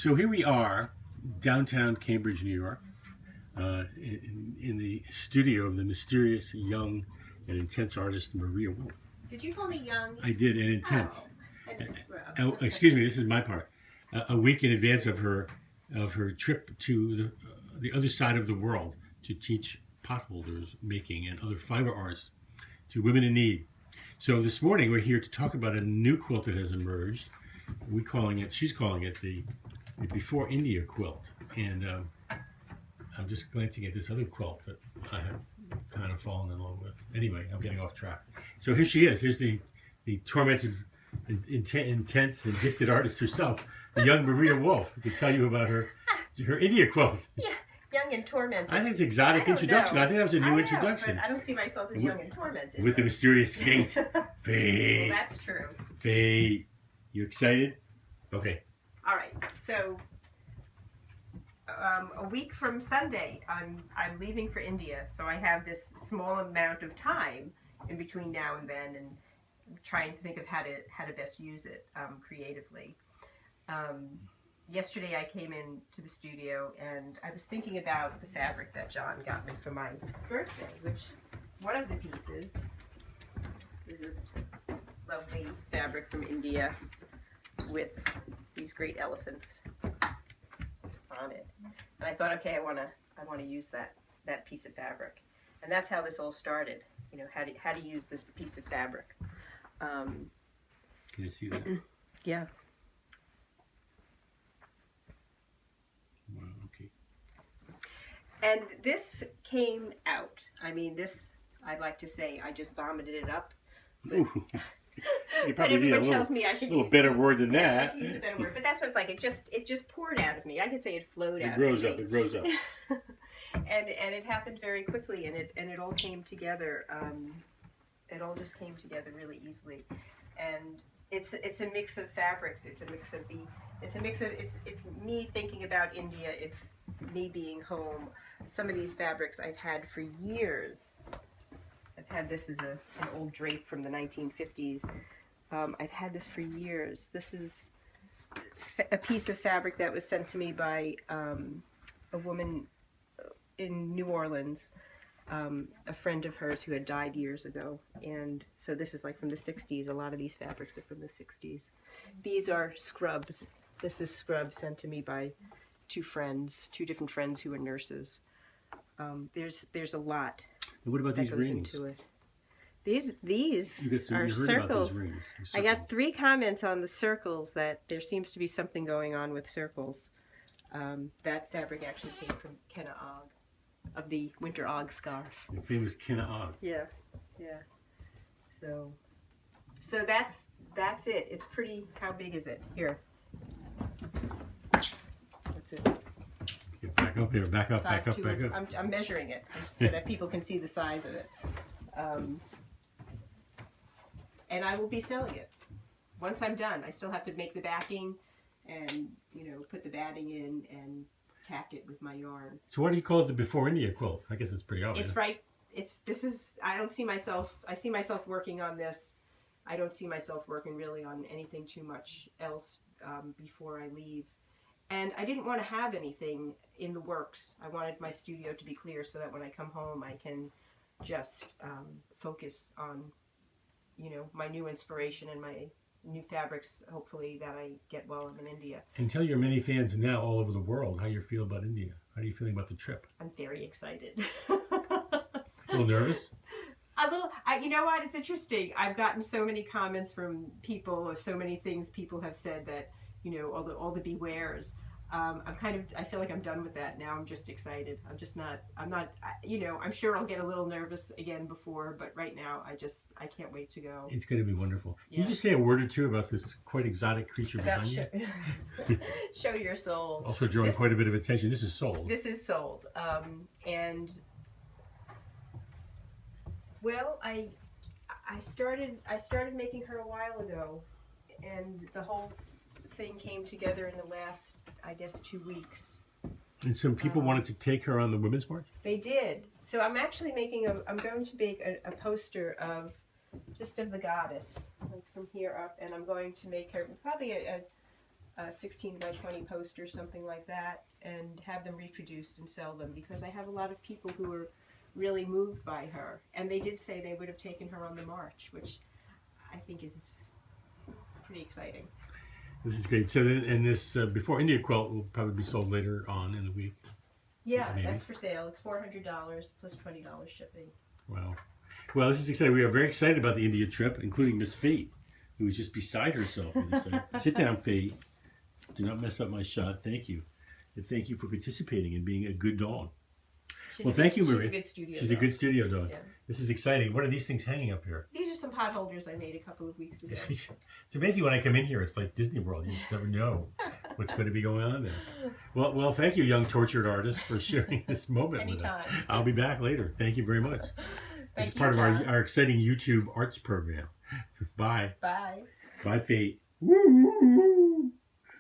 So here we are, downtown Cambridge, New York, in the studio of the mysterious, young, and intense artist Maria Wolf. Did you call me young? I did, and intense. Oh. Excuse me, this is my part. A week in advance of her trip to the other side of the world to teach potholders making and other fiber arts to women in need. So this morning we're here to talk about a new quilt that has emerged. She's calling it the Before India quilt. And I'm just glancing at this other quilt that I have kind of fallen in love with. Anyway, I'm getting off track. So here she is. Here's the tormented, intense, and gifted artist herself, the young Maria Wolf, to tell you about her India quilt. Yeah, young and tormented. I think it's an exotic introduction. Know. I think that was a new introduction. But I don't see myself as young and tormented. With the mysterious fate. Fate. Well, that's true. Fate. You excited? Okay. All right. So a week from Sunday, I'm leaving for India. So I have this small amount of time in between now and then, and I'm trying to think of how to best use it creatively. Yesterday I came into the studio and I was thinking about the fabric that John got me for my birthday, which one of the pieces is this lovely fabric from India with these great elephants on it. And I thought, okay, I want to use that piece of fabric. And that's how this all started. You know, how to use this piece of fabric. Can you see that? Yeah. Wow, okay. And this came out. I mean, this, I'd like to say, I just vomited it up. Ooh. You probably need a little better word than that. Use a better word, but that's what it's like. It just poured out of me. I could say it flowed out. It grows up. And it happened very quickly, and it all came together. It all just came together really easily, and it's a mix of fabrics. It's me thinking about India. It's me being home. Some of these fabrics I've had for years. I've had this as an old drape from the 1950s. I've had this for years. This is a piece of fabric that was sent to me by a woman in New Orleans, a friend of hers who had died years ago. And so this is like from the 60s. A lot of these fabrics are from the 60s. These are scrubs. This is scrubs sent to me by two different friends who are nurses. There's a lot. And what about these rings? These are circles. I got 3 comments on the circles that there seems to be something going on with circles. That fabric actually came from Kenna-Og, of the Winter Og scarf. The famous Kenna-Og. Yeah. So that's it. It's pretty. How big is it? Here. That's it. Back up here. Back up. I'm measuring it so that people can see the size of it. And I will be selling it. Once I'm done, I still have to make the backing and, put the batting in and tack it with my yarn. So why do you call it the Before India quilt? I guess it's pretty obvious. It's right. I see myself working on this. I don't see myself working really on anything too much else before I leave. And I didn't want to have anything in the works. I wanted my studio to be clear so that when I come home I can just focus on, my new inspiration and my new fabrics, hopefully, that I get while I'm in India. And tell your many fans now all over the world how you feel about India. How are you feeling about the trip? I'm very excited. A little nervous? A little. You know what? It's interesting. I've gotten so many comments from people, or so many things people have said that, all the bewares. I feel like I'm done with that now. I'm just excited. I'm sure I'll get a little nervous again before, but right now I can't wait to go. It's going to be wonderful. Can you just say a word or two about this quite exotic creature behind you? Show your soul. Also drawing quite a bit of attention. This is sold. This is sold. And well, I started making her a while ago, and the whole thing came together in the last, I guess, 2 weeks. And some people wanted to take her on the Women's March? They did. So I'm actually I'm going to make a poster of the goddess, like from here up, and I'm going to make her probably 16 by 20 posters, something like that, and have them reproduced and sell them, because I have a lot of people who are really moved by her, and they did say they would have taken her on the march, which I think is pretty exciting. This is great. So, and this Before India quilt will probably be sold later on in the week. Yeah, Maybe. that's for sale. It's $400 plus $20 shipping. Wow. Well, this is exciting. We are very excited about the India trip, including Miss Fate, who was just beside herself when they said, "Sit down, Fate. Do not mess up my shot. Thank you. And thank you for participating and being a good dog." Thank you, Maria. She's a good studio She's dog. a good studio dog. Yeah. This is exciting. What are these things hanging up here? These are some pot holders I made a couple of weeks ago. It's amazing when I come in here. It's like Disney World. You just never know what's going to be going on there. Well, thank you, young tortured artist, for sharing this moment with us. Anytime. I'll be back later. Thank you very much. Thank It's you, part of John. our exciting YouTube arts program. Bye. Bye. Bye, Fate. Woo!